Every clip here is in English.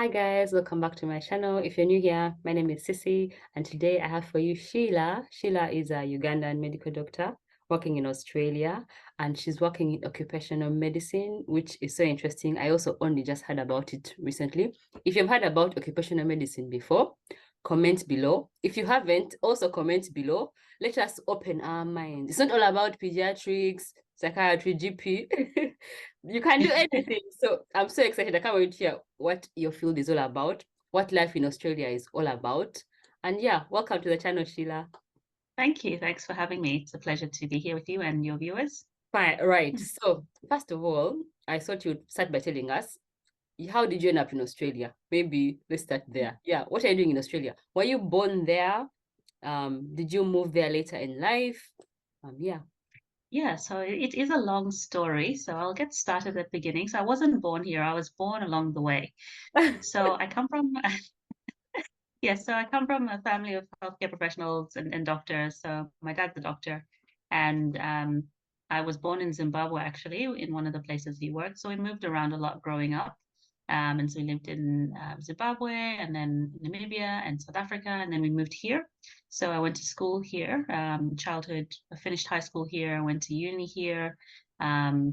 Hi guys, welcome back to my channel. If you're new here, my name is Sissy, and today I have for you Sheila. Sheila is a Ugandan medical doctor working in Australia, and she's working in occupational medicine, which is so interesting. I also only just heard about it recently. If you've heard about occupational medicine before, comment below. If you haven't, also comment below. Let us open our minds. It's not all about pediatrics, psychiatry, GP. You can do anything. So I'm so excited. I can't wait to hear what your field is all about, what life in Australia is all about. And yeah, welcome to the channel, Sheila. Thank you. Thanks for having me. It's a pleasure to be here with you and your viewers. Fine, right. So first of all, I thought you'd start by telling us, how did you end up in Australia? Maybe let's start there. Yeah, what are you doing in Australia? Were you born there? Did you move there later in life? Yeah. Yeah, so it is a long story. So I'll get started at the beginning. So I wasn't born here. I was born along the way. So I come from, yes, so I come from a family of healthcare professionals and doctors. So my dad's a doctor, and I was born in Zimbabwe, actually, in one of the places he worked. So we moved around a lot growing up. And so we lived in Zimbabwe and then Namibia and South Africa, and then we moved here. So I went to school here, childhood, I finished high school here, I went to uni here,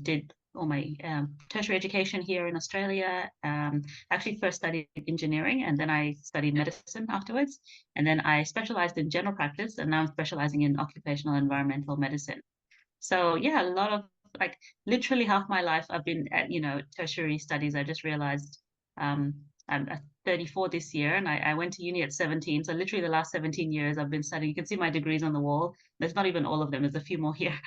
did all my tertiary education here in Australia. Actually, first studied engineering and then I studied medicine afterwards. And then I specialized in general practice, and now I'm specializing in occupational environmental medicine. So yeah, a lot of like literally half my life I've been at, tertiary studies. I just realized I'm 34 this year, and I went to uni at 17. So literally the last 17 years I've been studying. You can see my degrees on the wall. There's not even all of them, there's a few more here.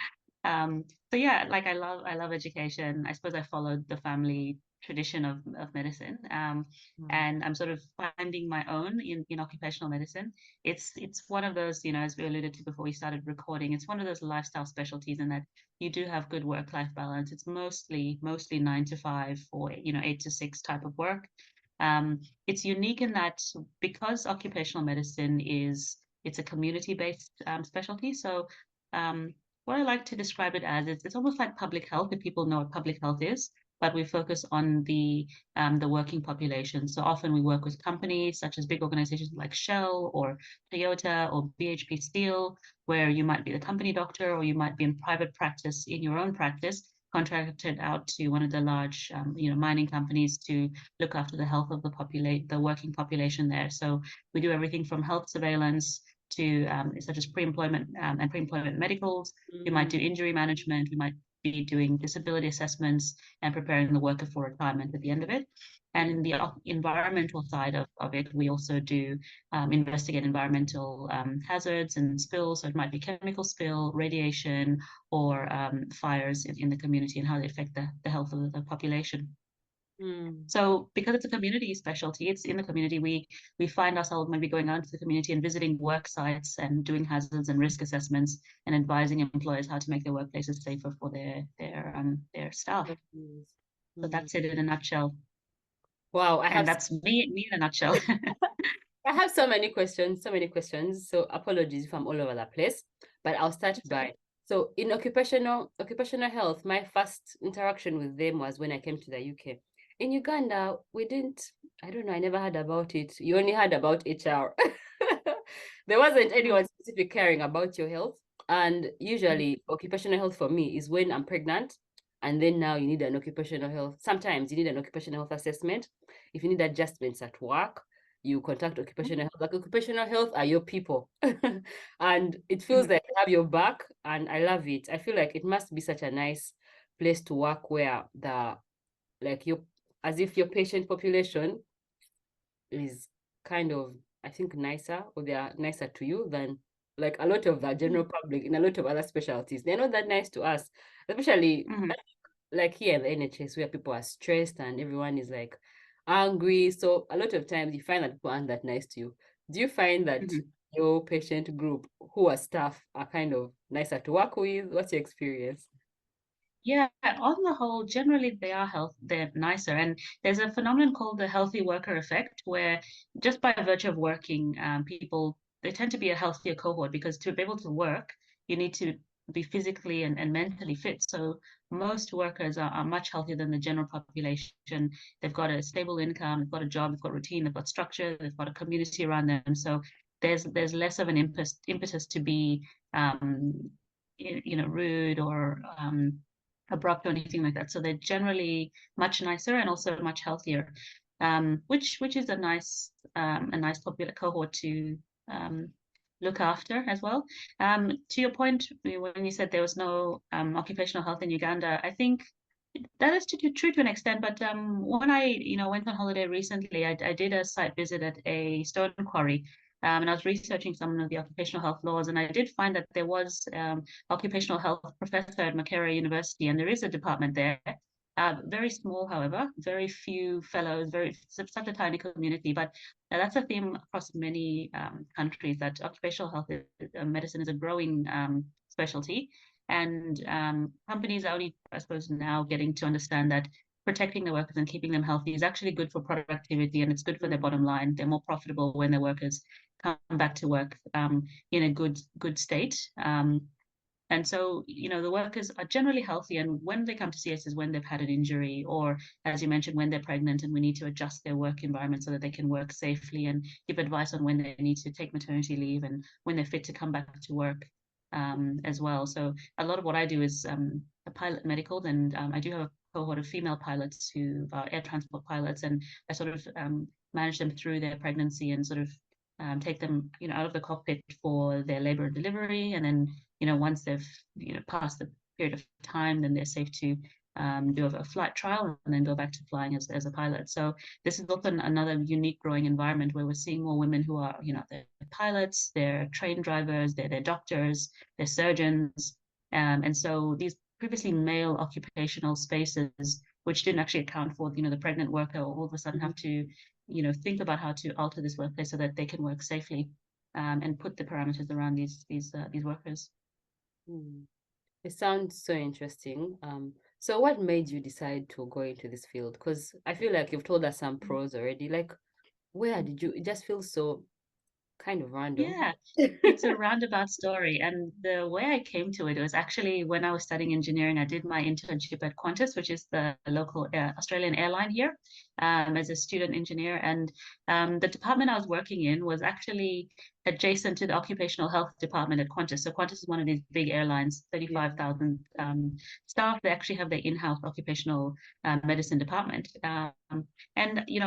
So yeah, like I love education. I suppose I followed the family tradition of medicine. And I'm sort of finding my own in occupational medicine. It's one of those, as we alluded to before we started recording, it's one of those lifestyle specialties in that you do have good work-life balance. It's mostly 9 to 5 or 8 to 6 type of work. It's unique in that because occupational medicine it's a community-based specialty. So what I like to describe it as is it's almost like public health, if people know what public health is, but we focus on the working population. So often we work with companies such as big organizations like Shell or Toyota or BHP Steel, where you might be the company doctor or you might be in private practice in your own practice, contracted out to one of the large mining companies to look after the health of the working population there. So we do everything from health surveillance to such as pre-employment and pre-employment medicals. We might do injury management. We might be doing disability assessments and preparing the worker for retirement at the end of it. And in the environmental side of it, we also do investigate environmental hazards and spills. So it might be chemical spill, radiation, or fires in the community and how they affect the health of the population. So because it's a community specialty, it's in the community. We find ourselves maybe going out into the community and visiting work sites and doing hazards and risk assessments and advising employers how to make their workplaces safer for their staff. So that's it in a nutshell. Wow, And that's me in a nutshell. I have so many questions, so many questions. So apologies if I'm all over the place, but I'll start by, so in occupational health, my first interaction with them was when I came to the UK. In Uganda, we didn't, I don't know, I never heard about it. You only heard about HR. There wasn't anyone specific caring about your health. And usually occupational health for me is when I'm pregnant, and then now you need an occupational health. Sometimes you need an occupational health assessment. If you need adjustments at work, you contact occupational health. Like occupational health are your people. And it feels like they have your back, and I love it. I feel like it must be such a nice place to work where you as if your patient population is kind of, I think, nicer, or they are nicer to you than like a lot of the general public in a lot of other specialties. They're not that nice to us, especially like here in the NHS where people are stressed and everyone is like angry. So a lot of times you find that people aren't that nice to you. Do you find that your patient group who are staff are kind of nicer to work with? What's your experience? Yeah, on the whole, generally they're nicer. And there's a phenomenon called the healthy worker effect, where just by virtue of working, people they tend to be a healthier cohort because to be able to work, you need to be physically and mentally fit. So most workers are much healthier than the general population. They've got a stable income, they've got a job, they've got routine, they've got structure, they've got a community around them. So there's less of an impetus to be rude or abrupt or anything like that. So they're generally much nicer and also much healthier, which is a nice popular cohort to um, look after as well. To your point, when you said there was no occupational health in Uganda, I think that is true to an extent. But when I went on holiday recently, I did a site visit at a stone quarry. And I was researching some of the occupational health laws, and I did find that there was occupational health professor at Makerere University, and there is a department there. Very small, however, very few fellows, such a tiny community. But that's a theme across many countries, that occupational health medicine is a growing specialty. And companies are only, I suppose, now getting to understand that protecting the workers and keeping them healthy is actually good for productivity, and it's good for their bottom line. They're more profitable when their workers come back to work in a good state. And so, the workers are generally healthy, and when they come to see us is when they've had an injury, or as you mentioned, when they're pregnant and we need to adjust their work environment so that they can work safely, and give advice on when they need to take maternity leave and when they're fit to come back to work as well. So a lot of what I do is a pilot medicals, and I do have a cohort of female pilots who are air transport pilots, and I sort of manage them through their pregnancy and sort of take them, out of the cockpit for their labor and delivery, and then once they've passed the period of time, then they're safe to do a flight trial and then go back to flying as a pilot. So this is also another unique growing environment where we're seeing more women who are, they're pilots, they're train drivers, they're doctors, they're surgeons. And so these previously male occupational spaces, which didn't actually account for, the pregnant worker, all of a sudden have to, think about how to alter this workplace so that they can work safely and put the parameters around these workers. It sounds so interesting. So what made you decide to go into this field? Because I feel like you've told us some pros already. Like, where did you? It just feels so kind of random. Yeah, it's a roundabout story. And the way I came to it was actually when I was studying engineering, I did my internship at Qantas, which is the local Australian airline here, as a student engineer. And the department I was working in was actually adjacent to the occupational health department at Qantas. So Qantas is one of these big airlines, 35,000 staff. They actually have their in-house occupational medicine department. And,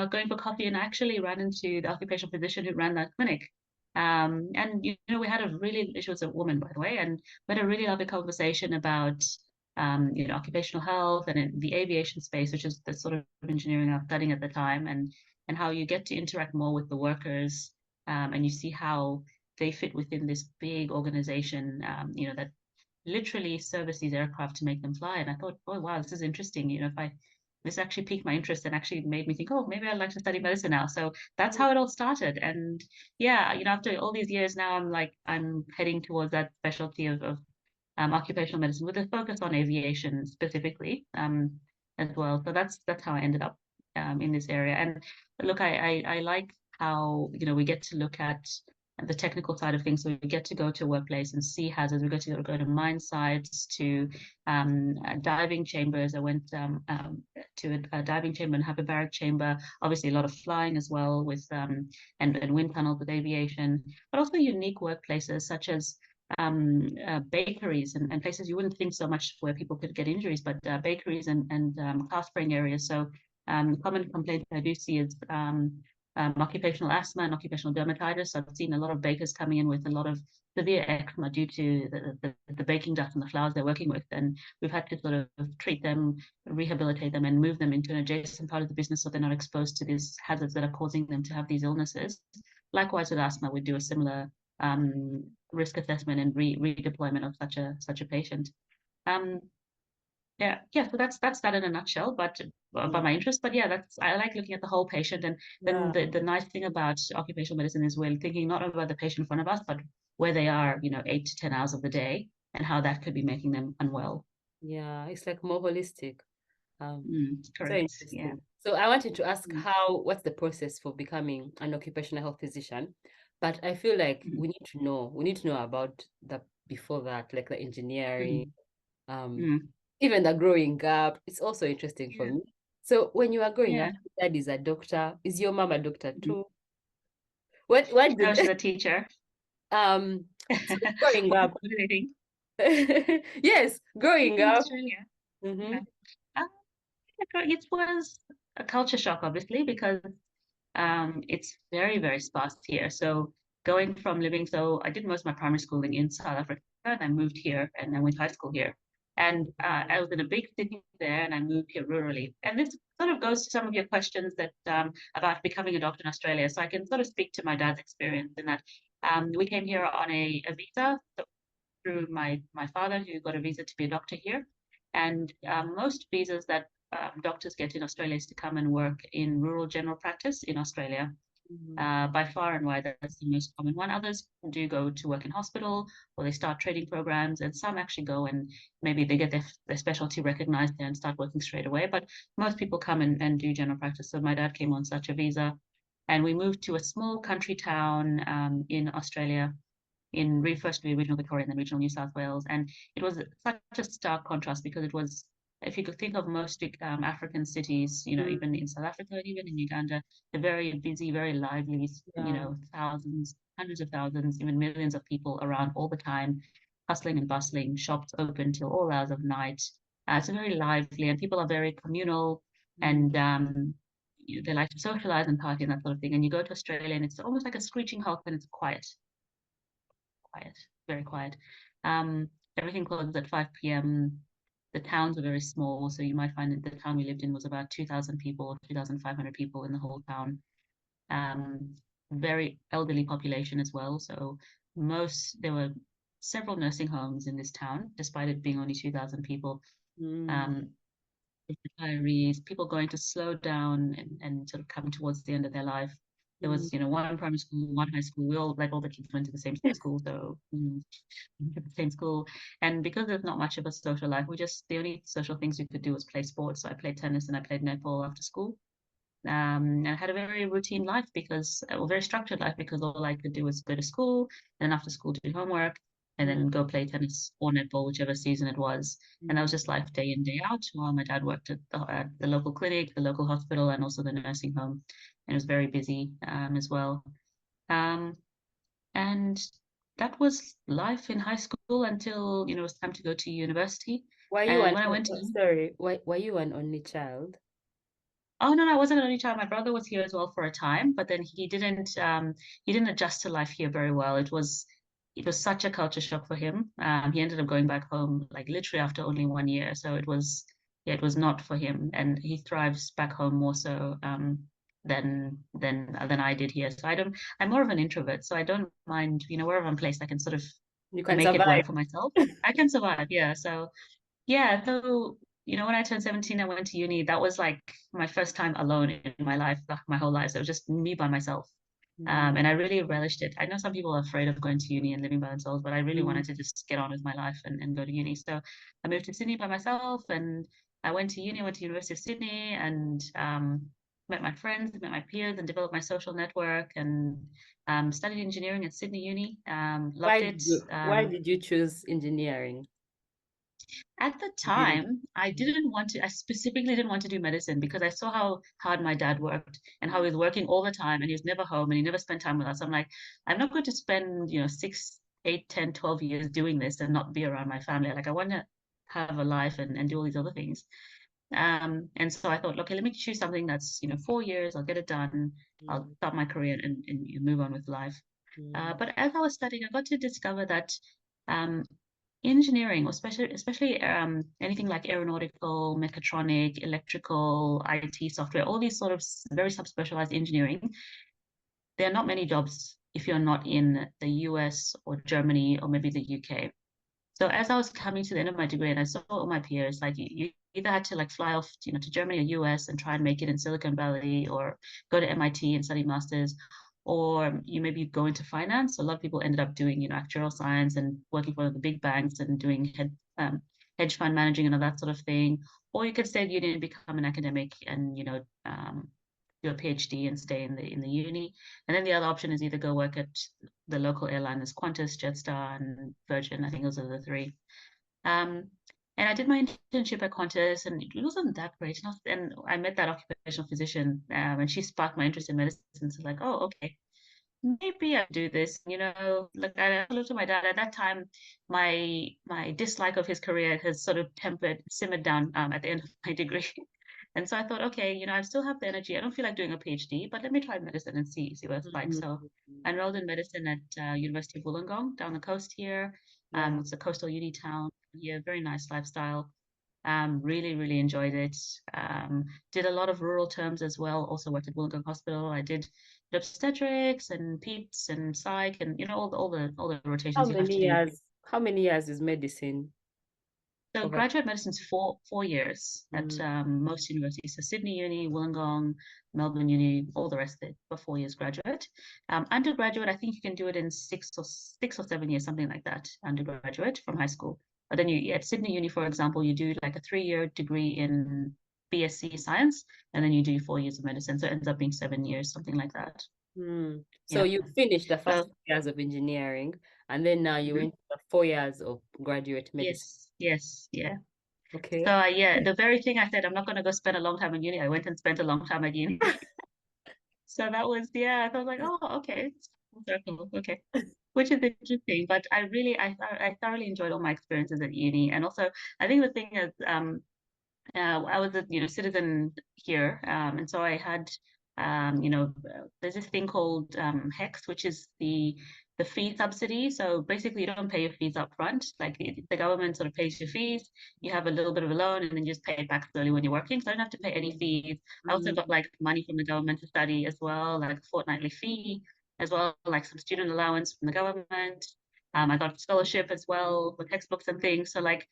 going for coffee, and I actually ran into the occupational physician who ran that clinic. And we had she was a woman, by the way, and we had a really lovely conversation about occupational health and in the aviation space, which is the sort of engineering I was studying at the time, and how you get to interact more with the workers, and you see how they fit within this big organization, that literally service these aircraft to make them fly. And I thought, oh wow, this is interesting. This actually piqued my interest and actually made me think, oh, maybe I'd like to study medicine now. So that's how it all started. And yeah, after all these years now, I'm heading towards that specialty of occupational medicine with a focus on aviation specifically, as well. So that's how I ended up in this area. And look, I like how we get to look at the technical side of things. So we get to go to a workplace and see hazards. We get to go to mine sites, to diving chambers. I went to a diving chamber and hyperbaric chamber. Obviously, a lot of flying as well with and wind tunnels with aviation, but also unique workplaces such as bakeries and places you wouldn't think so much where people could get injuries, but bakeries and car spraying areas. So common complaints I do see is occupational asthma and occupational dermatitis. So I've seen a lot of bakers coming in with a lot of severe eczema due to the baking dust and the flours they're working with. And we've had to sort of treat them, rehabilitate them, and move them into an adjacent part of the business so they're not exposed to these hazards that are causing them to have these illnesses. Likewise with asthma, we do a similar risk assessment and redeployment of such a patient. So that's that in a nutshell, but about my interest. But yeah, I like looking at the whole patient. And then the nice thing about occupational medicine is we're thinking not about the patient in front of us, but where they are, 8 to 10 hours of the day, and how that could be making them unwell. Yeah, it's like more holistic. So Correct. interesting. Yeah. So I wanted to ask what's the process for becoming an occupational health physician? But I feel like we need to know about before that, like the engineering, Mm, um, mm. even the growing up. It's also interesting for Yeah, me. So when you are growing up, yeah. your dad is a doctor. Is your mom a doctor Mhm. too? What No, did she's a teacher. so growing What up? do they think? Yes, growing In up. Australia. Mm-hmm. Yeah. Uh, it was a culture shock, obviously, because it's very, very sparse here. So going from living, so I did most of my primary schooling in South Africa, and I moved here, and I went to high school here. And I was in a big city there, and I moved here rurally. And this sort of goes to some of your questions that about becoming a doctor in Australia. So I can sort of speak to my dad's experience in that we came here on a visa through my father, who got a visa to be a doctor here. And most visas that doctors get in Australia is to come and work in rural general practice in Australia. By far and wide, that's the most common one. Others do go to work in hospital, or they start training programs, and some actually go and maybe they get their specialty recognized there and start working straight away. But most people come and do general practice. So my dad came on such a visa, and we moved to a small country town in Australia in firstly regional Victoria and then regional New South Wales. And it was such a stark contrast because it was, if you could think of most African cities, even Mm-hmm. in South Africa, even in Uganda, they're very busy, very lively, Yeah. thousands, hundreds of thousands, even millions of people around all the time, hustling and bustling, shops open till all hours of night. It's very lively, and people are very communal, and they like to socialize and party and that sort of thing. And you go to Australia, and it's almost like a screeching halt, and it's quiet, very quiet. Um, Everything closes at 5 p.m. The towns are very small, so you might find that the town we lived in was about 2,000 people or 2,500 people in the whole town. Um, Very elderly population as well. So there were several nursing homes in this town, despite it being only 2,000 people. Mm-hmm. Um, retirees, people going to slow down and sort of coming towards the end of their life. There was, one primary school, one high school. We all, like all the kids went to the same school, so at the same school. And because there's not much of a social life, the only social things we could do was play sports. So I played tennis and I played netball after school. And I had a very routine life very structured life because all I could do was go to school and then after school do homework and then go play tennis or netball, whichever season it was. And that was just life day in, day out while my dad worked at the local clinic, the local hospital, and also the nursing home. And it was very busy as well. Um, and that was life in high school until, it was time to go to university. Were you And an when I went to sorry, were you an only child? Oh no, no, I wasn't an only child. My brother was here as well for a time, but then he didn't adjust to life here very well. It was such a culture shock for him. He ended up going back home like literally after only 1 year. So it was not for him, and he thrives back home more so than I did here. So I'm more of an introvert, so I don't mind, wherever I'm placed, I can sort of You can make it survive. work for myself. I can survive, yeah. So yeah, so when I turned 17, I went to uni. That was like my first time alone in my life, like my whole life. So it was just me by myself. Mm, And I really relished it. I know some people are afraid of going to uni and living by themselves, but I really mm. wanted to just get on with my life and go to uni. So I moved to Sydney by myself and I went to uni, I went to University of Sydney and met my friends, met my peers and developed my social network and studied engineering at Sydney Uni. Loved it. Why did you choose engineering? At the Engineering. time, I specifically didn't want to do medicine because I saw how hard my dad worked and how he was working all the time and he was never home and he never spent time with us. I'm like, I'm not going to spend, 6, 8, 10, 12 years doing this and not be around my family. Like, I want to have a life and do all these other things. And so I thought, okay, let me choose something that's, 4 years, I'll get it done, I'll Mm, start my career and move on with life. mm. But as I was studying, I got to discover that um, engineering, or especially anything like aeronautical, mechatronic, electrical, IT, software, all these sort of very subspecialized engineering, there are not many jobs if you're not in the US or Germany or maybe the UK. So as I was coming to the end of my degree and I saw all my peers, like you either had to like fly off, to Germany or US and try and make it in Silicon Valley or go to MIT and study masters, or you maybe go into finance. A lot of people ended up doing, actuarial science and working for the big banks and doing hedge fund managing and all that sort of thing. Or you could stay at uni and become an academic and, do a PhD and stay in the uni. And then the other option is either go work at the local airliners, Qantas, Jetstar, and Virgin. I think those are the three. Um, and I did my internship at Qantas, and it wasn't that great. And I met that occupational physician, and she sparked my interest in medicine. So like, oh, okay, maybe I do this. Like I looked at my dad at that time. My dislike of his career has sort of simmered down at the end of my degree. And so I thought, okay, I still have the energy. I don't feel like doing a PhD, but let me try medicine and see what it's like. So I enrolled in medicine at University of Wollongong down the coast here. Wow. It's a coastal uni town. Yeah, very nice lifestyle. Really, really enjoyed it. Did a lot of rural terms as well. Also worked at Wollongong Hospital. I did obstetrics and peds and psych and all the How rotations you have to many do. years? How many years is medicine So over? graduate medicine's four years at Mm. most universities. So Sydney Uni, Wollongong, Melbourne Uni, all the rest of it for 4 years graduate. Undergraduate, I think you can do it in 6 or 7 years, something like that. Undergraduate from high school. But then at Sydney Uni, for example, you do like a 3-year degree in BSc science, and then you do 4 years of medicine. So it ends up being 7 years, something like that. So Yeah. you finished the first So 4 years of engineering, and then now you mhm. went to the 4 years of graduate medicine. Yes, yeah. Okay. So yeah, the very thing I said, I'm not going to go spend a long time in uni. I went and spent a long time at uni. So that was, yeah, I was like, oh, okay, it's full circle, okay, which is interesting. But I thoroughly enjoyed all my experiences at uni, and also I think the thing is, I was a citizen here, and so I had there's this thing called HEX, which is the fee subsidy. So basically, you don't pay your fees up front. Like the government sort of pays your fees. You have a little bit of a loan, and then you just pay it back slowly when you're working. So I don't have to pay any fees. I also got like money from the government to study as well, like a fortnightly fee, as well like some student allowance from the government. I got a scholarship as well for textbooks and things. So like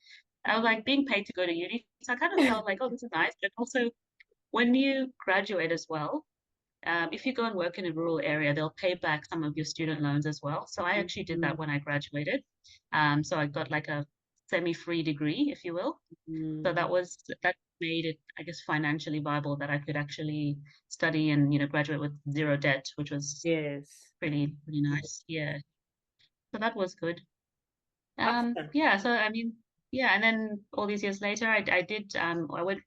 I was like being paid to go to uni. So I kind of felt like, oh, this is nice. But also, when you graduate as well, if you go and work in a rural area, they'll pay back some of your student loans as well. So I actually did that when I graduated. So I got like a semi-free degree, if you will. So that made it, I guess, financially viable that I could actually study and graduate with zero debt, which was Yes. pretty nice. Yeah. So that was good. After. Yeah, so I mean, yeah, and then all these years later, I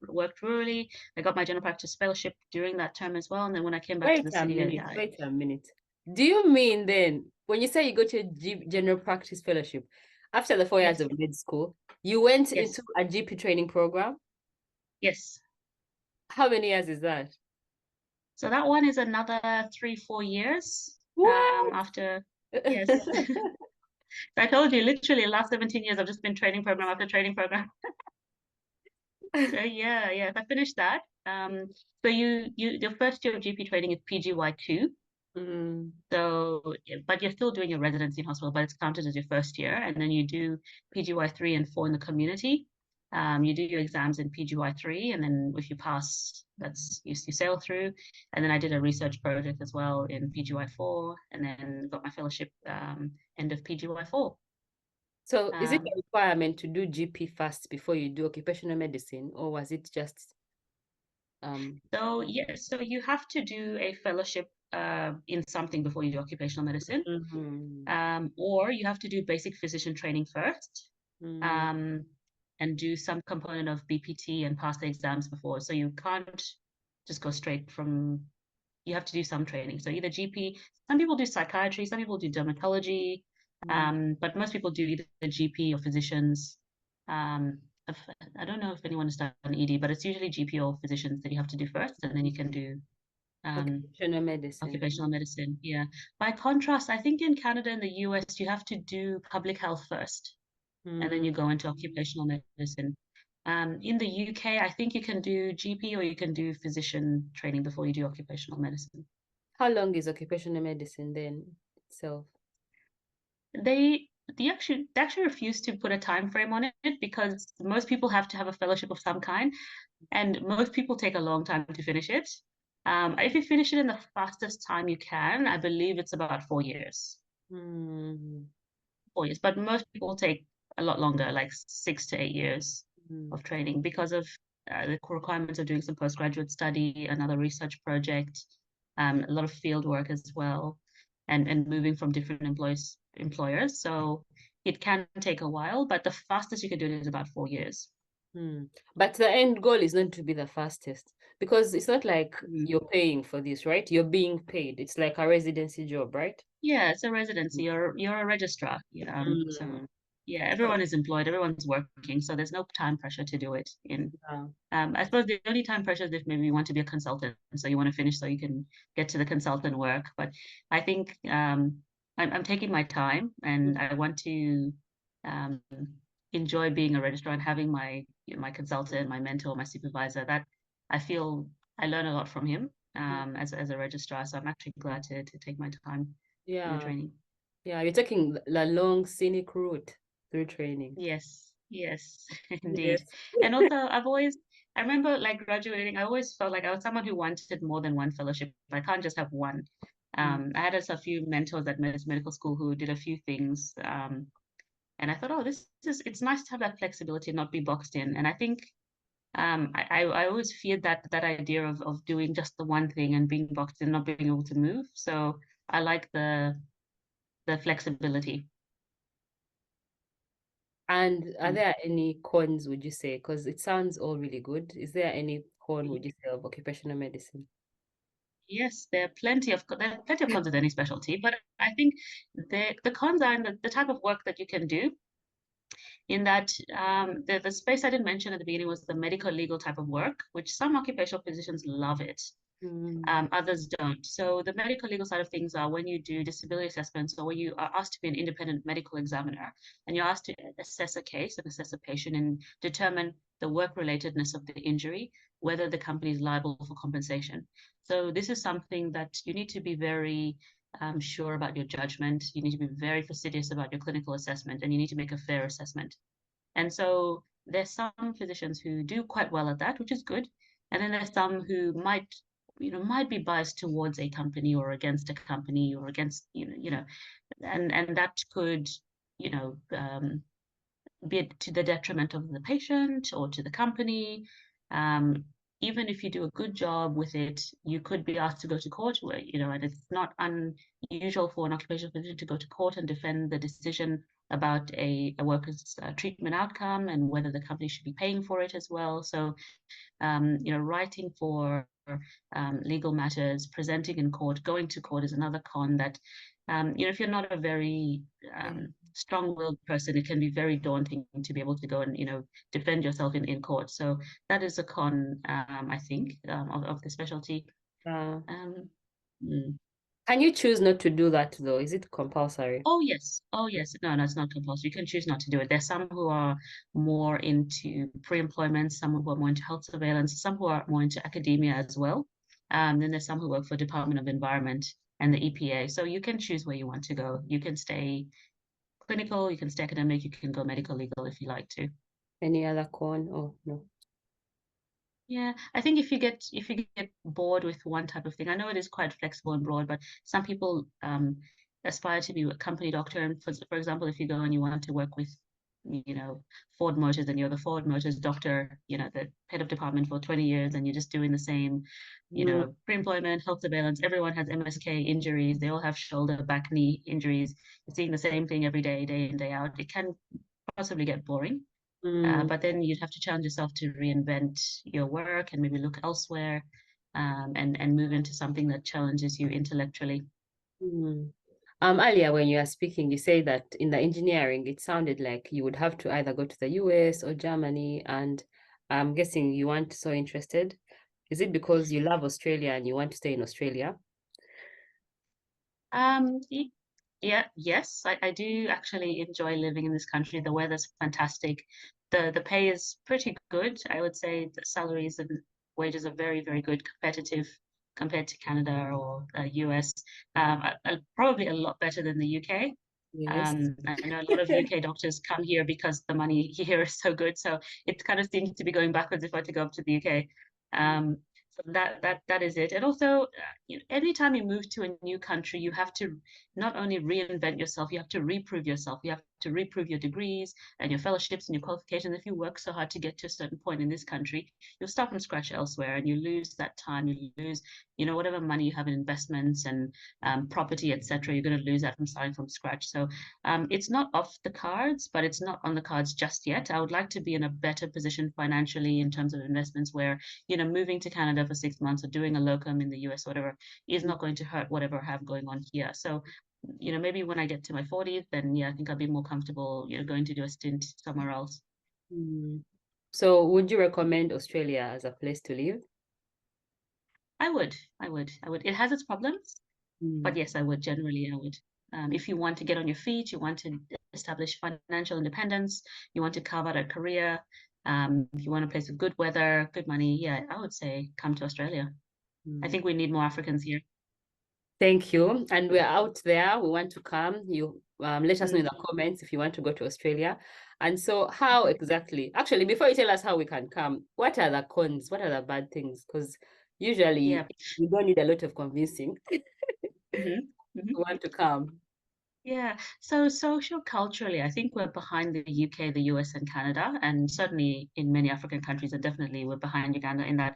worked rurally. I got my general practice fellowship during that term as well. And then when I came back to Wait the a city, minute. yeah, Wait a minute. Do you mean then, when you say you go to a general practice fellowship, after the 4 years yes, of med school, you went into yes, a GP training program? yes. How many years is that? So that one is another 3, 4 years. What? After yes, I told you, literally, the last 17 years, I've just been training program after training program. So yeah, yeah. If I finished that, so your first year of GP training is PGY2. Mm, So, but you're still doing your residency in hospital, but it's counted as your first year. And then you do PGY 3 and 4 in the community. You do your exams in PGY 3, and then if you pass, you sail through. And then I did a research project as well in PGY 4, and then got my fellowship end of PGY 4. So is it Um, a requirement to do GP first before you do occupational medicine, or was it just so yeah, so you have to do a fellowship in something before you do occupational medicine, mhm, or you have to do basic physician training first. mm, um, and do some component of BPT and pass the exams before. So you can't just go straight from, you have to do some training. So either GP, some people do psychiatry, some people do dermatology, mm, but most people do either GP or physicians. Um, I don't know if anyone has done ED, but it's usually GP or physicians that you have to do first, and then you can do um, occupational medicine? occupational medicine. Yeah. By contrast, I think in Canada and the US, you have to do public health first and then Mm. you go into occupational medicine. In the UK, I think you can do GP or you can do physician training before you do occupational medicine. How long is occupational medicine then itself? They they actually refuse to put a time frame on it because most people have to have a fellowship of some kind, and most people take a long time to finish it. If you finish it in the fastest time you can, I believe it's about 4 years. Mm, 4 years, but most people take a lot longer, like 6 to 8 years mm. of training because of the requirements of doing some postgraduate study, another research project, a lot of field work as well. and moving from different employers. So it can take a while, but the fastest you can do it is about 4 years. But the end goal is not to be the fastest because it's not like Mm. you're paying for this, right? You're being paid. It's like a residency job, right? Yeah, it's a residency. You're a registrar. Yeah, so Mm. yeah, So, everyone is employed, everyone's working, so there's no time pressure to do it in. yeah. I suppose the only time pressure is if maybe you want to be a consultant, so you want to finish so you can get to the consultant work. But I think I'm taking my time, and I want to um, enjoy being a registrar and having my consultant, my mentor, my supervisor. That I feel I learn a lot from him as a registrar. So I'm actually glad to take my time in the Yeah. training. Yeah. You're taking the long scenic route through training. Yes, yes, Yes. indeed. And also, I remember like graduating, I always felt like I was someone who wanted more than one fellowship. I can't just have one. Mm. I had a few mentors at medical school who did a few things. And I thought, oh, it's nice to have that flexibility and not be boxed in. And I think I always feared that idea of doing just the one thing and being boxed in, not being able to move. So I like the flexibility. And are Mm. there any cons, would you say? Because it sounds all really good. Is there any con, Y- would you say, of occupational medicine? Yes, there are plenty of cons with any specialty, but I think the cons are in the type of work that you can do. In that the space I didn't mention at the beginning was the medical legal type of work, which some occupational physicians love it. Mm. Others don't. So the medical legal side of things are when you do disability assessments or when you are asked to be an independent medical examiner and you're asked to assess a case and assess a patient and determine the work relatedness of the injury, whether the company is liable for compensation. So this is something that you need to be very sure about your judgment. You need to be very fastidious about your clinical assessment and you need to make a fair assessment. And so there's some physicians who do quite well at that, which is good. And then there's some who might be biased towards a company or against a company or against, and that could, you know, be it to the detriment of the patient or to the company. Um, Even if you do a good job with it, you could be asked to go to court where, and it's not unusual for an occupational physician to go to court and defend the decision about a worker's treatment outcome and whether the company should be paying for it as well. So writing for legal matters, presenting in court, going to court is another con that, if you're not a very Yeah. strong-willed person, it can be very daunting to be able to go and, defend yourself in court. So that is a con, I think, of the specialty. Uh, Um, mm. can you choose not to do that though? Is it compulsory? Oh, yes. Oh, yes. No, no, it's not compulsory. You can choose not to do it. There's some who are more into pre-employment, some who are more into health surveillance, some who are more into academia as well. Then there's some who work for Department of Environment and the EPA. So you can choose where you want to go. You can stay clinical, you can stay academic, you can go medical legal if you like to. Any other con? Oh, no. Yeah, I think if you get bored with one type of thing, I know it is quite flexible and broad, but some people aspire to be a company doctor. And for example, if you go and you want to work with, Ford Motors and you're the Ford Motors doctor, the head of department for 20 years, and you're just doing the same, Mm, pre-employment, health surveillance. Everyone has MSK injuries. They all have shoulder, back, knee injuries. You're seeing the same thing every day, day in, day out. It can possibly get boring. mm, But then you'd have to challenge yourself to reinvent your work and maybe look elsewhere, and move into something that challenges you intellectually. mm. Earlier when you were speaking, you say that in the engineering, it sounded like you would have to either go to the US or Germany, and I'm guessing you weren't so interested. Is it because you love Australia and you want to stay in Australia? Um, y- yeah, yes, I do actually enjoy living in this country. The weather's fantastic. The pay is pretty good. I would say the salaries and wages are very, very good, competitive compared to Canada or US. Probably a lot better than the UK. Yes. I know a lot of UK doctors come here because the money here is so good. So it kind of seems to be going backwards if I were to go up to the UK. So that is it. And also, anytime you move to a new country, you have to not only reinvent yourself, you have to reprove yourself. You have to reprove your degrees and your fellowships and your qualifications. If you work so hard to get to a certain point in this country, you'll start from scratch elsewhere, and you lose that time. You lose, whatever money you have in investments and property, etc. You're going to lose that from starting from scratch. So it's not off the cards, but it's not on the cards just yet. I would like to be in a better position financially in terms of investments where, moving to Canada for 6 months or doing a locum in the US, whatever, is not going to hurt whatever I have going on here. So, maybe when I get to my 40s, then yeah, I think I'll be more comfortable, going to do a stint somewhere else. Mm. So would you recommend Australia as a place to live? I would, I would, I would. It has its problems, but Mm. yes, I would. Generally, I would. If you want to get on your feet, you want to establish financial independence, you want to carve out a career, if you want a place with good weather, good money, yeah, I would say come to Australia. I Mm. think we need more Africans here. Thank you. And we're out there. We want to come. You let us know in the Mm. comments if you want to go to Australia. And so how exactly, actually, before you tell us how we can come, what are the cons? What are the bad things? Because usually Yeah. we don't need a lot of convincing to Hmm. Hmm. want to come. Yeah. So social culturally, I think we're behind the UK, the US, and Canada, and certainly in many African countries, and definitely we're behind Uganda in that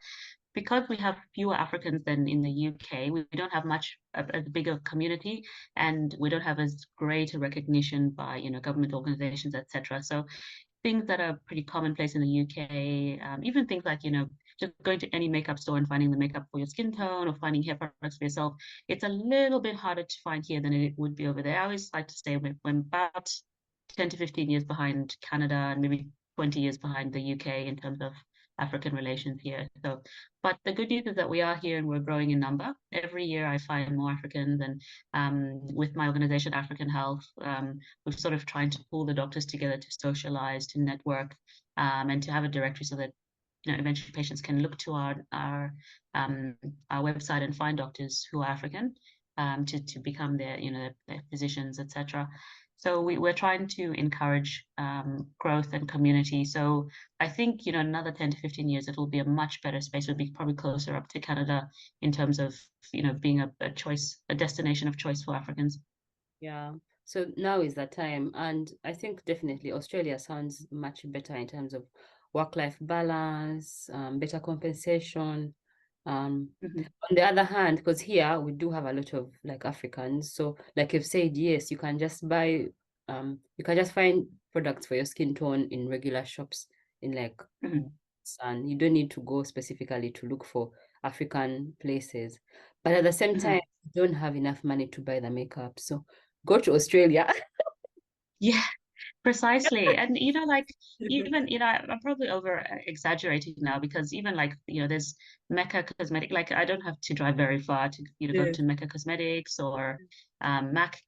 because we have fewer Africans than in the UK, we don't have much as big a community, and we don't have as great a recognition by government organizations, etc. So things that are pretty commonplace in the UK, even things like just going to any makeup store and finding the makeup for your skin tone or finding hair products for yourself, it's a little bit harder to find here than it would be over there. I always like to say we're about 10 to 15 years behind Canada and maybe 20 years behind the UK in terms of African relations here. So, but the good news is that we are here and we're growing in number. Every year I find more Africans, and with my organization, African Health, we're sort of trying to pull the doctors together to socialize, to network, and to have a directory so that eventually patients can look to um, our website and find doctors who are African, to become their physicians, etc. So we're trying to encourage growth and community. So I think, another 10 to 15 years, it'll be a much better space. We'll be probably closer up to Canada in terms of, being a choice, a destination of choice for Africans. Yeah. So now is the time. And I think definitely Australia sounds much better in terms of work-life balance, better compensation. Hmm. On the other hand, because here we do have a lot of like Africans. So like you've said, yes, you can just buy, you can just find products for your skin tone in regular shops in like Hmm. and you don't need to go specifically to look for African places. But at the same Hmm. time, you don't have enough money to buy the makeup. So go to Australia. Yeah. Precisely. And like even, I'm probably over exaggerating now because even like, there's Mecca Cosmetic, like I don't have to drive very far to, go Yes. to Mecca Cosmetics or Mac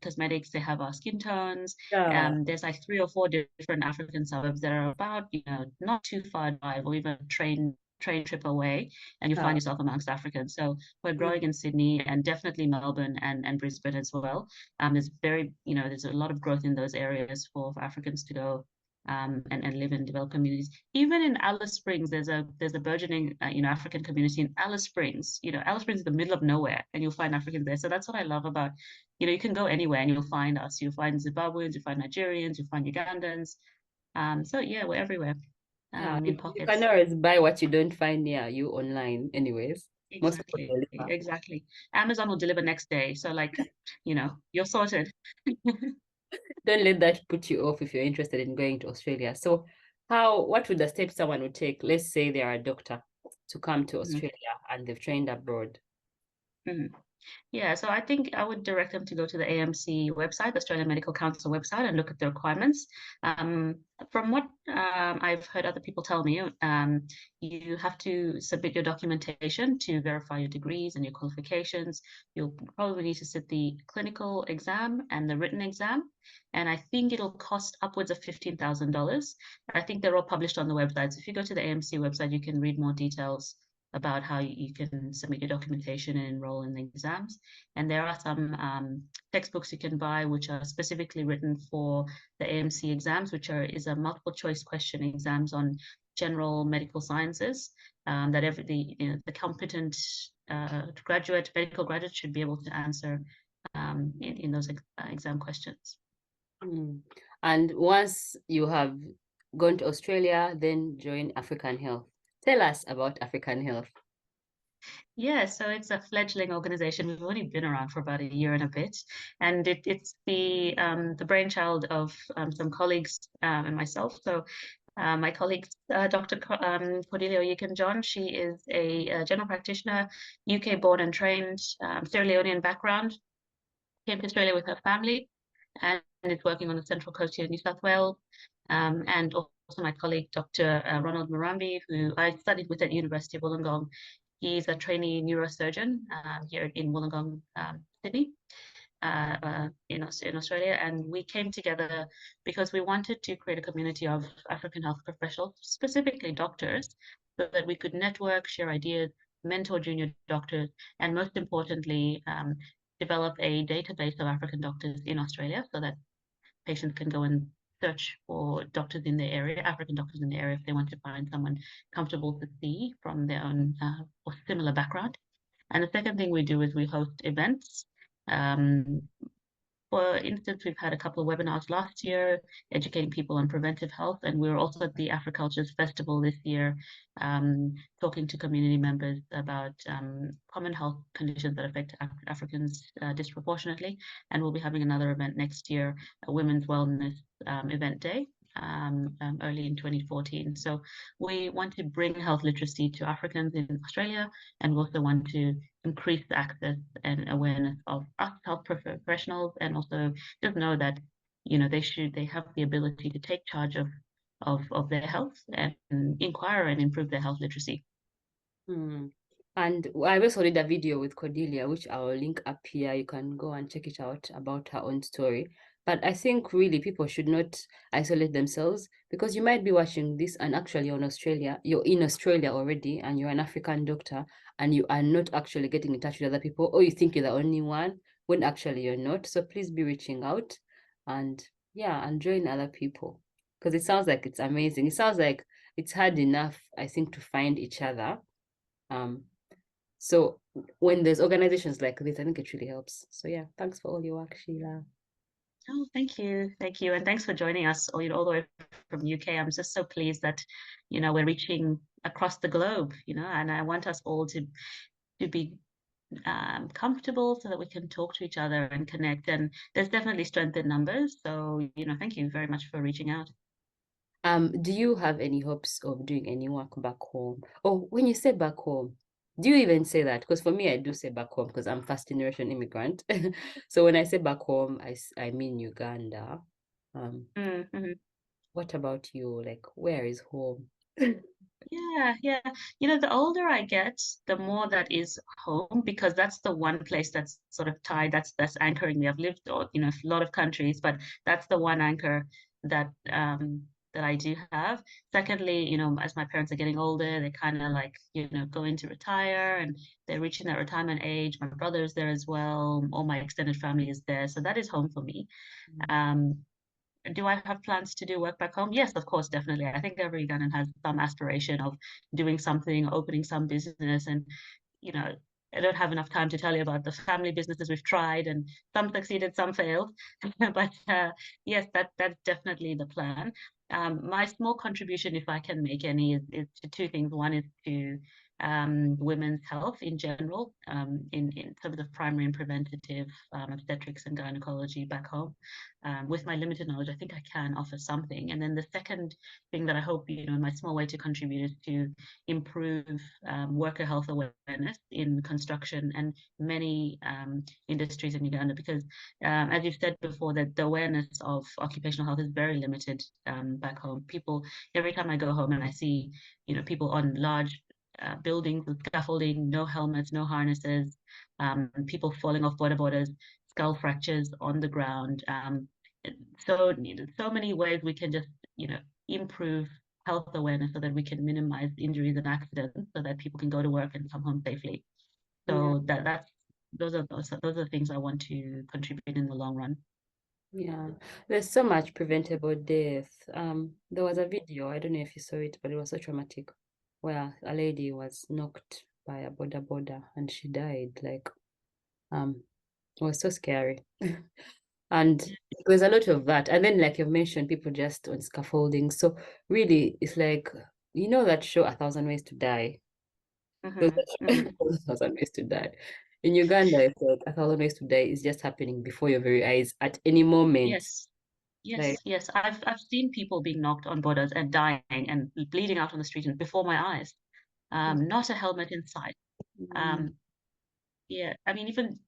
Cosmetics. They have our skin tones. Yeah. There's like 3 or 4 different African suburbs that are about, not too far drive or even train trip away, and you find Yeah. yourself amongst Africans. So we're Mm. growing in Sydney and definitely Melbourne and Brisbane as well. There's a lot of growth in those areas for Africans to go and live in developed communities. Even in Alice Springs, there's a burgeoning African community in Alice Springs. Alice Springs is the middle of nowhere, and you'll find Africans there. So that's what I love about. You can go anywhere and you'll find us. You'll find Zimbabweans, you'll find Nigerians, you'll find Ugandans. So yeah, we're everywhere Yeah. in You can pockets. always buy what you don't find near you online, anyways. Most people Exactly, deliver. exactly. Amazon will deliver next day. So like, you're sorted. Don't let that put you off if you're interested in going to Australia. So, what would the steps someone would take? Let's say they are a doctor to come to Mhm, Australia and they've trained abroad. mhm. Yeah, so I think I would direct them to go to the AMC website, the Australian Medical Council website, and look at the requirements. Um, from what I've heard other people tell me, you have to submit your documentation to verify your degrees and your qualifications. You'll probably need to sit the clinical exam and the written exam, and I think it'll cost upwards of $15,000. I think they're all published on the website. So if you go to the AMC website, you can read more details about how you can submit your documentation and enroll in the exams. And there are some textbooks you can buy which are specifically written for the AMC exams, which is a multiple choice question exams on general medical sciences, that the competent medical graduate should be able to answer in those exam questions. Mm. And once you have gone to Australia, then join African Health. Tell us about African Health. Yeah, so it's a fledgling organization. We've only been around for about a year and a bit, and it's the brainchild of some colleagues and myself. So my colleague, Dr. Cordelia Oyekan-John, she is a general practitioner, UK born and trained, Sierra Leonean background, came to Australia with her family, and is working on the Central Coast here in New South Wales. And also my colleague, Dr. Ronald Murambi, who I studied with at University of Wollongong. He's a trainee neurosurgeon here in Wollongong, Sydney, in Australia. And we came together because we wanted to create a community of African health professionals, specifically doctors, so that we could network, share ideas, mentor junior doctors, and most importantly, develop a database of African doctors in Australia so that patients can go and search for doctors in their area, African doctors in the area, if they want to find someone comfortable to see from their own or similar background. And the second thing we do is we host events. Um, for instance, we've had a couple of webinars last year educating people on preventive health, and we were also at the Africultures Festival this year, talking to community members about common health conditions that affect Africans disproportionately. And we'll be having another event next year, a Women's Wellness Event Day. Early in 2014. So we want to bring health literacy to Africans in Australia, and we also want to increase the access and awareness of us health professionals, and also just know that they have the ability to take charge of their health and inquire and improve their health literacy. Hmm. And I also did a video with Cordelia, which I will link up here. You can go and check it out about her own story. But I think really people should not isolate themselves, because you might be watching this and actually you're in Australia already and you're an African doctor and you are not actually getting in touch with other people, or you think you're the only one when actually you're not. So please be reaching out and yeah, and join other people, because it sounds like it's amazing. It sounds like it's hard enough, I think, to find each other. So when there's organizations like this, I think it really helps. So yeah, thanks for all your work, Sheila. Oh, thank you. Thank you. And thanks for joining us all the way from UK. I'm just so pleased that, we're reaching across the globe, and I want us all to be comfortable so that we can talk to each other and connect. And there's definitely strength in numbers. So, thank you very much for reaching out. Do you have any hopes of doing any work back home? Oh, when you say back home, do you even say that? Because for me, I do say back home because I'm first generation immigrant. So when I say back home, I mean Uganda. Mm-hmm. What about you? Like, where is home? Yeah, yeah. The older I get, the more that is home, because that's the one place that's sort of tied, that's anchoring me. I've lived, a lot of countries, but that's the one anchor that I do have. Secondly, as my parents are getting older, they kind of like, going to retire, and they're reaching that retirement age. My brother's there as well. All my extended family is there. So that is home for me. Um, do I have plans to do work back home? Yes, of course, definitely. I think every Ugandan has some aspiration of doing something, opening some business. And, you know, I don't have enough time to tell you about the family businesses we've tried, and some succeeded, some failed. But yes, that's definitely the plan. My small contribution, if I can make any, is to two things. One is to women's health in general, in terms of primary and preventative obstetrics and gynecology back home. With my limited knowledge, I think I can offer something. And then the second thing that I hope, in my small way to contribute, is to improve worker health awareness in construction and many industries in Uganda, because as you've said before, that the awareness of occupational health is very limited back home. People, every time I go home and I see, people on large buildings with scaffolding, no helmets, no harnesses, people falling off border borders, skull fractures on the ground. So many ways we can just, improve health awareness so that we can minimize injuries and accidents, so that people can go to work and come home safely. Yeah, So those are things I want to contribute in the long run. yeah. There's so much preventable death. There was a video, I don't know if you saw it, but it was so traumatic, where a lady was knocked by a border and she died. Like, it was so scary. And there's a lot of that. And then, like you've mentioned, people just on scaffolding. So really, it's like, you know, that show, A Thousand Ways to Die. There's Mm-hmm. a A Thousand Ways to Die. In Uganda, it's like A Thousand Ways to Die is just happening before your very eyes at any moment. Yes. Like, Yes, yes. I've seen people being knocked on borders and dying and bleeding out on the street and before my eyes. Not a helmet in sight. mm, Um, yeah, I mean, even,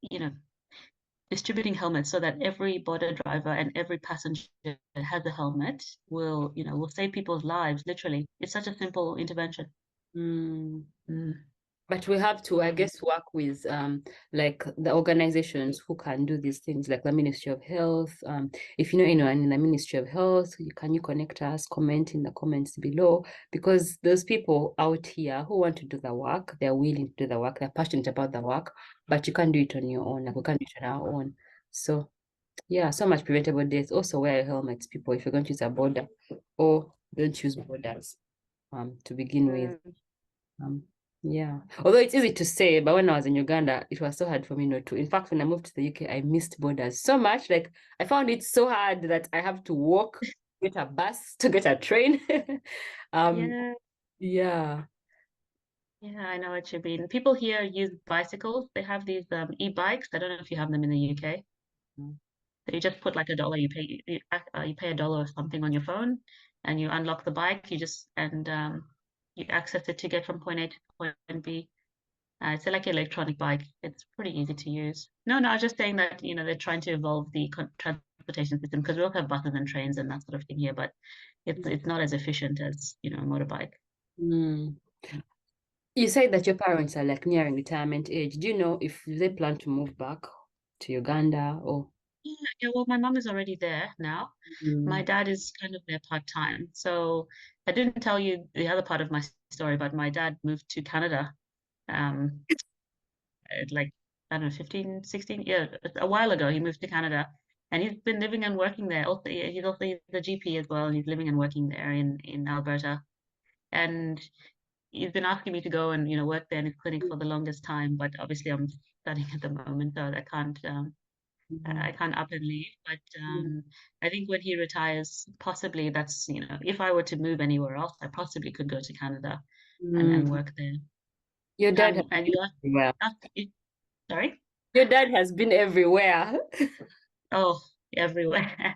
distributing helmets so that every border driver and every passenger has a helmet will save people's lives, literally. It's such a simple intervention. mm. Mm, But we have to, I guess, work with like the organizations who can do these things, like the Ministry of Health. If you know anyone in the Ministry of Health, can you connect us? Comment in the comments below, because those people out here who want to do the work, they're willing to do the work, they're passionate about the work, but you can't do it on your own. Like we can't do it on our own. So yeah, so much preventable deaths. Also wear helmets, people, if you're going to use a border, or don't use borders to begin with. mm, Um, yeah. Although it's easy to say, but when I was in Uganda, it was so hard for me not to. In fact, when I moved to the UK, I missed borders so much. Like I found it so hard that I have to walk, get a bus, to get a train. um, yeah, yeah. yeah, I know what you mean. People here use bicycles. They have these e-bikes. I don't know if you have them in the UK. So you just put like $1, you pay $1 or something on your phone, and you unlock the bike. You access it to get from point A to point B. It's like an electronic bike. It's pretty easy to use. No, no, I was just saying that, they're trying to evolve the transportation system because we also have buses and trains and that sort of thing here, but it's not as efficient as, a motorbike. Mm. You said that your parents are like nearing retirement age. Do you know if they plan to move back to Uganda or? Yeah, yeah, well, my mom is already there now. My Mm. dad is kind of there part-time. So I didn't tell you the other part of my story, but my dad moved to Canada, um, like, I don't know, 15, 16, yeah, a while ago. He moved to Canada and he's been living and working there. Also, he's a GP as well. He's living and working there in Alberta. And he's been asking me to go and, work there in his clinic for the longest time. But obviously I'm studying at the moment, so Mhm. I can't up and leave. But Mm. I think when he retires, possibly if I were to move anywhere else, I possibly could go to Canada and Mm. work there. Your dad has And been you everywhere. sorry? Your dad has been everywhere. Oh, everywhere.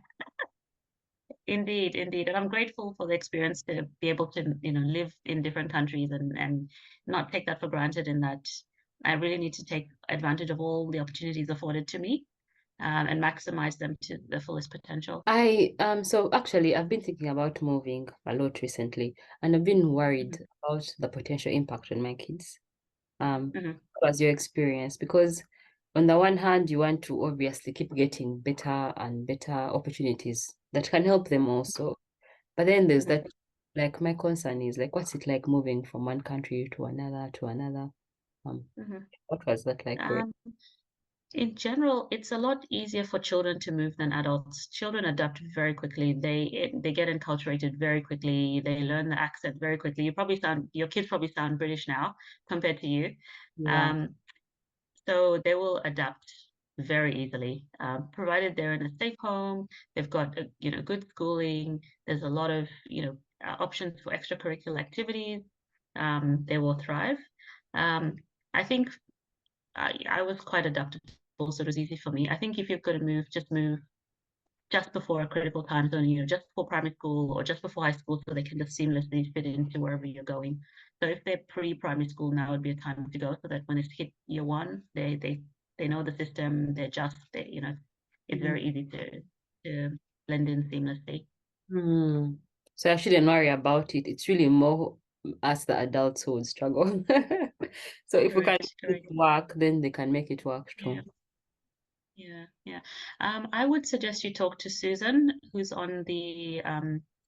Indeed, indeed. And I'm grateful for the experience to be able to, live in different countries and not take that for granted in that I really need to take advantage of all the opportunities afforded to me, and maximize them to the fullest potential. So actually I've been thinking about moving a lot recently, and I've been worried Mhm, about the potential impact on my kids. mhm, What was your experience? Because on the one hand, you want to obviously keep getting better and better opportunities that can help them also. But then there's mhm, that, like my concern is like, what's it like moving from one country to another to another? Um, mhm. what was that like for you? Um, in general, it's a lot easier for children to move than adults. Children adapt very quickly. They get enculturated very quickly. They learn the accent very quickly. Your kids probably sound British now compared to you. Yeah. Um, so they will adapt very easily, provided they're in a safe home. They've got good schooling. There's a lot of options for extracurricular activities. They will thrive. Um, I think I was quite adaptable, so it was easy for me. I think if you're going to move, just move just before a critical time zone, just before primary school or just before high school, so they can just seamlessly fit into wherever you're going. So if they're pre-primary school now, would be a time to go, so that when it's hit year one, they know the system, they're just it's Mm. very easy to blend in seamlessly. Hmm. So I shouldn't worry about it. It's really more us, the adults, who would struggle. So if we can Correct, make correct. it work, then they can make it work Yeah. too. Yeah, yeah. I would suggest you talk to Susan, who's on the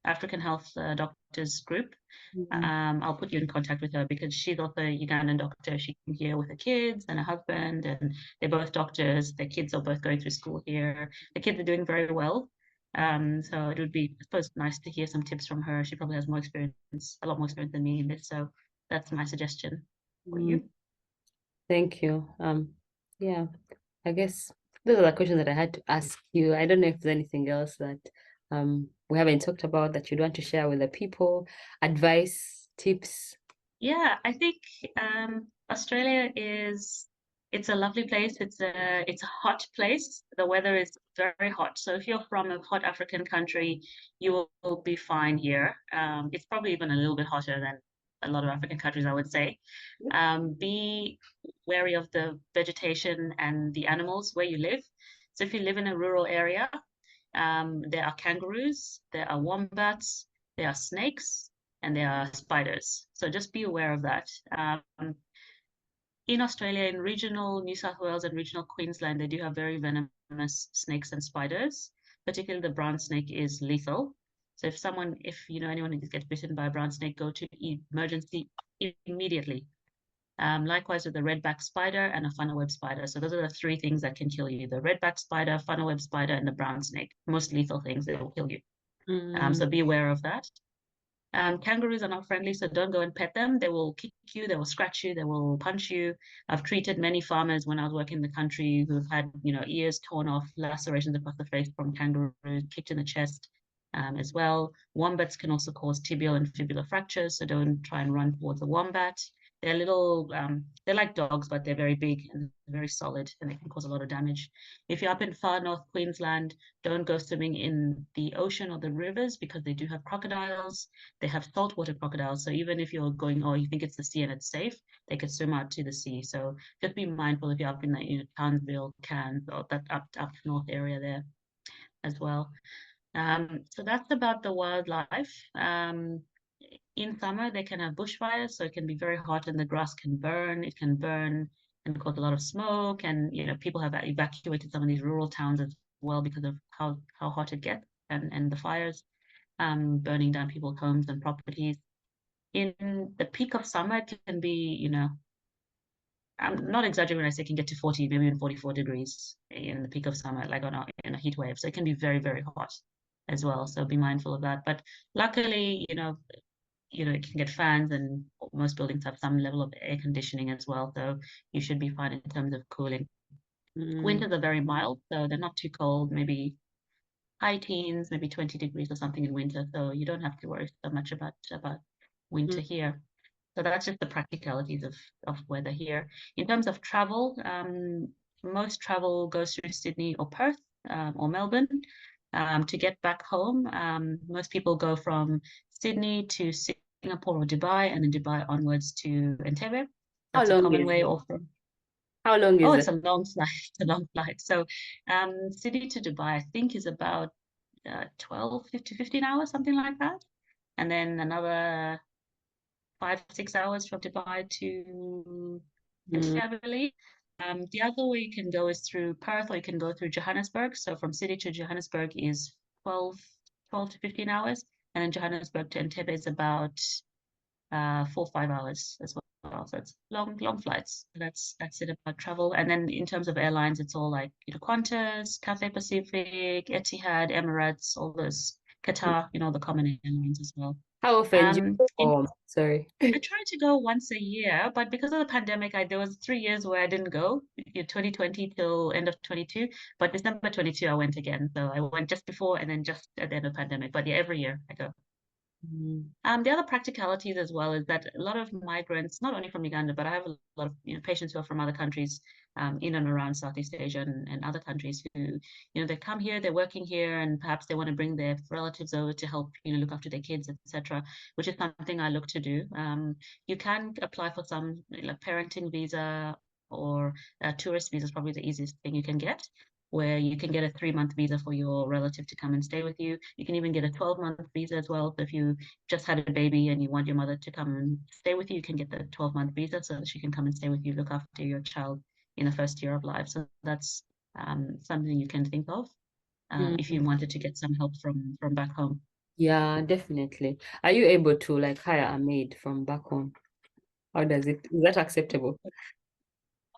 African Health Doctors group. Mm. I'll put you in contact with her because she's also a Ugandan doctor. She came here with her kids and her husband, and they're both doctors. Their kids are both going through school here. The kids are doing very well. So it would be, I suppose, nice to hear some tips from her. She probably has more experience, a lot more experience than me in this. So that's my suggestion for Mm. you. Thank you. Yeah, I guess those are the questions that I had to ask you. I don't know if there's anything else that we haven't talked about that you'd want to share with the people, advice, tips. Yeah, I think Australia it's a lovely place. It's a hot place. The weather is very hot. So if you're from a hot African country, you will be fine here. It's probably even a little bit hotter than a lot of African countries, I would say. Be wary of the vegetation and the animals where you live. So if you live in a rural area, there are kangaroos, there are wombats, there are snakes, and there are spiders. So just be aware of that. In Australia, in regional New South Wales and regional Queensland, they do have very venomous snakes and spiders. Particularly the brown snake is lethal. So if you know anyone who gets bitten by a brown snake, go to emergency immediately. Likewise with the redback spider and a funnel web spider. So those are the three things that can kill you: the redback spider, funnel web spider, and the brown snake. Most lethal things that will kill you. So be aware of that. Kangaroos are not friendly, so don't go and pet them. They will kick you, they will scratch you, they will punch you. I've treated many farmers when I was working in the country who've had, ears torn off, lacerations across the face from kangaroos, kicked in the chest, as well. Wombats can also cause tibial and fibular fractures, so don't try and run towards a wombat. They're little, they're like dogs, but they're very big and very solid, and they can cause a lot of damage. If you're up in far north Queensland, don't go swimming in the ocean or the rivers because they do have crocodiles. They have saltwater crocodiles. So even if you're going, or you think it's the sea and it's safe, they could swim out to the sea. So just be mindful if you're up in the Townsville, Cairns, or that up north area there as well. So that's about the wildlife. In summer, they can have bushfires, so it can be very hot and the grass can burn. It can burn and cause a lot of smoke. And people have evacuated some of these rural towns as well because of how hot it gets and the fires, burning down people's homes and properties. In the peak of summer, it can be, I'm not exaggerating when I say it can get to 40, maybe even 44 degrees in the peak of summer, like in a heat wave. So it can be very, very hot as well. So be mindful of that. But luckily, it can get fans, and most buildings have some level of air conditioning as well. So you should be fine in terms of cooling. Winters are very mild, so they're not too cold, maybe high teens, maybe 20 degrees or something in winter. So you don't have to worry so much about winter here. So that's just the practicalities of weather here. In terms of travel, most travel goes through Sydney or Perth, or Melbourne. To get back home, most people go from Sydney to Singapore or Dubai, and then Dubai onwards to Entebbe. How That's a long common is way. it? Or from How long is it's it? a long flight. It's a long flight. So, Sydney to Dubai, I think, is about 12 to 15 hours, something like that. And then another 5, 6 hours from Dubai to Mm. Entebbe, I believe. The other way you can go is through Perth, or you can go through Johannesburg. So from Sydney to Johannesburg is 12 to 15 hours. And then Johannesburg to Entebbe is about 4 or 5 hours as well. So it's long flights. That's it about travel. And then in terms of airlines, it's all like Qantas, Cathay Pacific, Etihad, Emirates, all those, Qatar, the common airlines as well. How often do you Um, in perform? Sorry. I try to go once a year, but because of the pandemic, there was 3 years where I didn't go, 2020 till end of 22. But December 22, I went again. So I went just before and then just at the end of the pandemic. But yeah, every year I go. Mm. The other practicalities as well is that a lot of migrants, not only from Uganda, but I have a lot of patients who are from other countries, in and around Southeast Asia and other countries who, they come here, they're working here, and perhaps they want to bring their relatives over to help, look after their kids, etc., which is something I look to do. You can apply for some like parenting visa, or a tourist visa is probably the easiest thing you can get, where you can get a 3-month visa for your relative to come and stay with you. You can even get a 12-month visa as well. So if you just had a baby and you want your mother to come and stay with you, you can get the 12-month visa so that she can come and stay with you, look after your child in the first year of life. So that's something you can think of, if you Mm. wanted to get some help from back home. Yeah, definitely. Are you able to like hire a maid from back home? How does it, is that acceptable?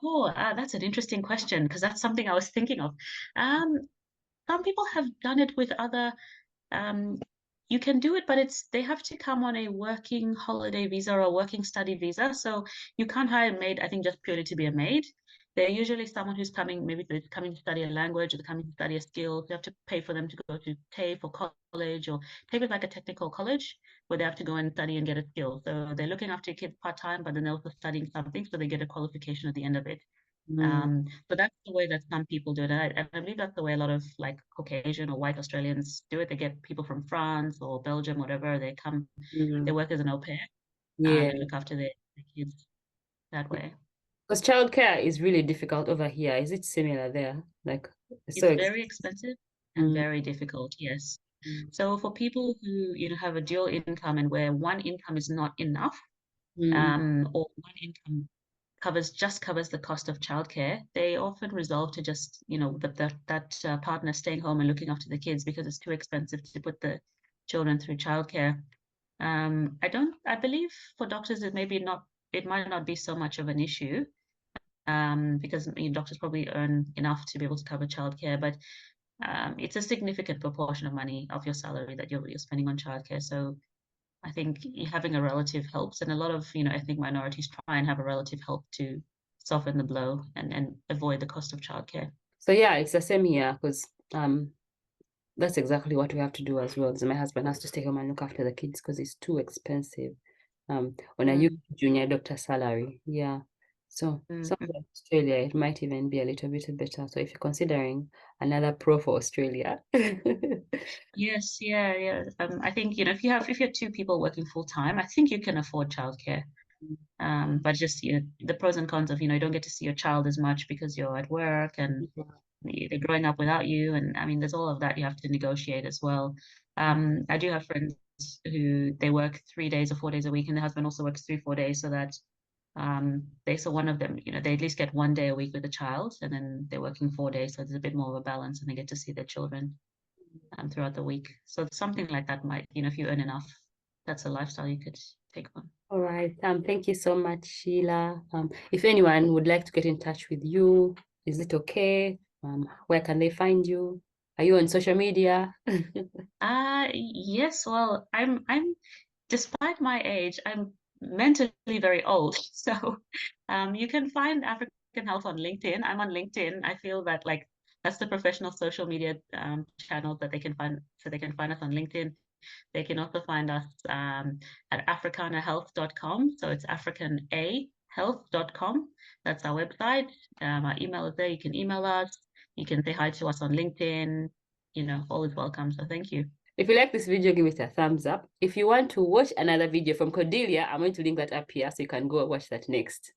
Oh, that's an interesting question, because that's something I was thinking of. Um, some people have done it with other. Um, you can do it, but they have to come on a working holiday visa or a working study visa. So you can't hire a maid, I think, just purely to be a maid. they're usually someone who's coming, maybe they're coming to study a language or they're coming to study a skill. You have to pay for them to go to TAFE or college, or TAFE is like a technical college where they have to go and study and get a skill. So they're looking after your kids part-time, but then they're also studying something, so they get a qualification at the end of it. So that's the way that some people do it. And I believe that's the way a lot of like Caucasian or white Australians do it. They get people from France or Belgium, whatever, they come, they work as an au pair, Yeah. and look after their kids that way. Because childcare is really difficult over here. Is it similar there? Like, It's so very expensive and very difficult, yes. So for people who, have a dual income and where one income is not enough, or one income just covers the cost of childcare, they often resolve to just, that partner staying home and looking after the kids because it's too expensive to put the children through childcare. I believe for doctors it might not be so much of an issue, because doctors probably earn enough to be able to cover childcare, but it's a significant proportion of money of your salary that you're spending on childcare. So I think having a relative helps, and a lot of ethnic minorities try and have a relative help to soften the blow and avoid the cost of childcare. So yeah, it's the same here because that's exactly what we have to do as well. So my husband has to stay home and look after the kids because it's too expensive. On a junior doctor salary, yeah. So somewhere in Australia, it might even be a little bit better. So if you're considering another pro for Australia, Yes, yeah. I think if you have two people working full time, I think you can afford childcare. But just the pros and cons of you don't get to see your child as much because you're at work and they're growing up without you, and I mean there's all of that you have to negotiate as well. I do have friends who they work 3 days or 4 days a week, and the husband also works 3-4 days, so that so one of them, they at least get 1 day a week with the child, and then they're working 4 days, so there's a bit more of a balance, and they get to see their children throughout the week. So something like that might, if you earn enough, that's a lifestyle you could take on. all right. Thank you so much, Sheila. If anyone would like to get in touch with you, is it okay? Where can they find you? Are you on social media? Yes, well, I'm despite my age, I'm mentally very old. So you can find African Health on LinkedIn. I'm on LinkedIn. I feel that like that's the professional social media channel that they can find, so they can find us on LinkedIn. They can also find us at africanahealth.com. So it's africanahealth.com. That's our website. Our email is there. You can email us. You can say hi to us on LinkedIn. All is welcome. So thank you. If you like this video, give it a thumbs up. If you want to watch another video from Cordelia, I'm going to link that up here so you can go watch that next.